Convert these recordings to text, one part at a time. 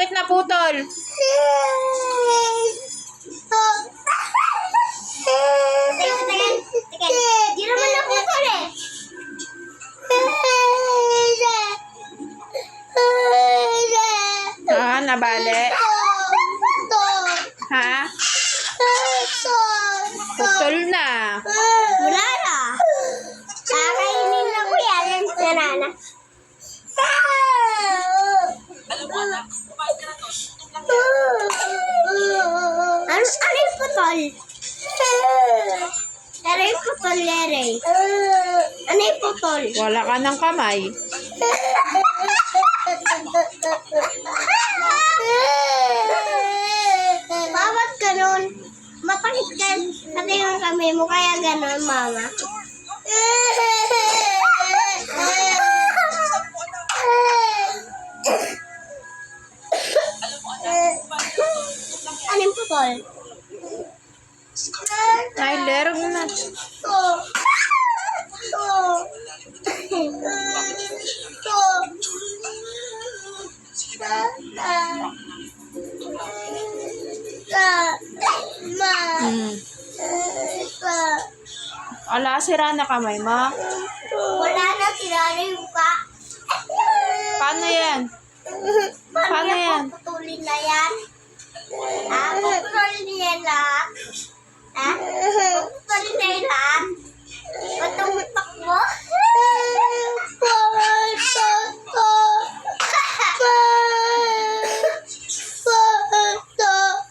Bakit naputol? Di naman naputol eh. Nabali. Ha? Putol na. Wala na. Kakainin na ko yan. Nanana. Ano yung putol? Ano yung putol, Lere? Ano yung putol? Wala ka ng kamay. Bakit ganun? Mapakit ka pati yung kamay mo, kaya ganun, mama. Ano yung putol? Tyler, huwag na. Ala, sira na kamay mo. Wala na, sinara yung pa. Paano yan? Paano yan? Puputulin na yan? Puputulin niya lahat? Puputulin na yung lahat? Patumutak mo?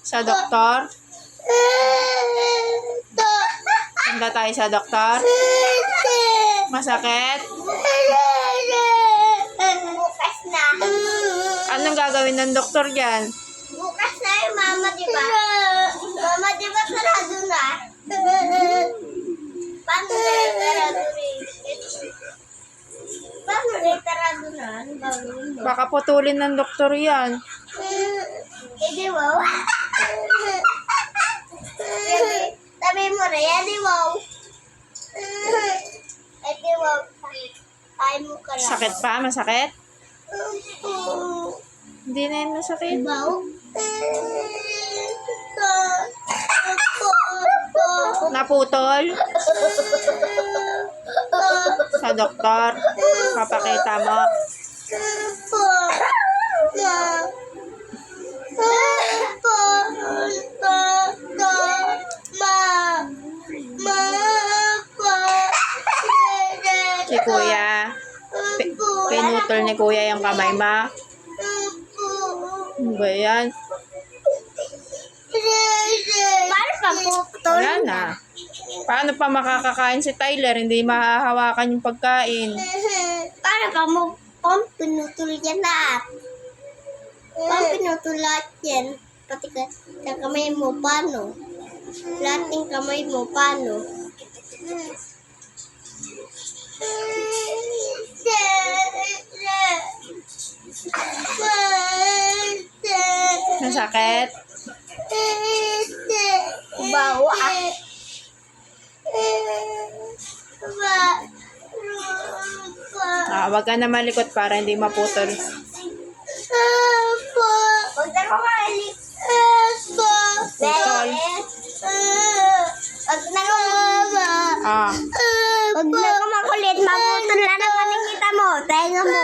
Sa doktor? Punta tayo sa doktor? Masakit? Bukas na. Anong gagawin ng doktor dyan? Bukas na yung mama, di ba? Mama, di ba sarado na? Paano na yung sarado rin? Paano na yung sarado na? Ano gagawin mo? Baka putulin ng doktor yan. Di wow? Sabi mo rin, di wow? Di wow. Kaya mo ka lang. Sakit pa? Masakit? Hindi na yun masakit. Wow? Naputol? Sa doktor? Papakita mo? Si kuya? Pinutol ni kuya yung kamay mo? Ano ba yan? Paano pa puputol? Wala na. Paano pa makakakain si Tyler? Hindi mahahawakan yung pagkain. Paano pa mo pinutol yan lahat? Paano pinutol lahat yan? Pati ka sa kamay mo, paano? Lahat ng kamay mo, paano? Masakit? Bawa. Wag ka na malikot para hindi maputol. Huwag na kumalik. Putol. Huwag na kumalik. Huwag na kumakulit. Maputol na ng paningita mo. Tenga mo.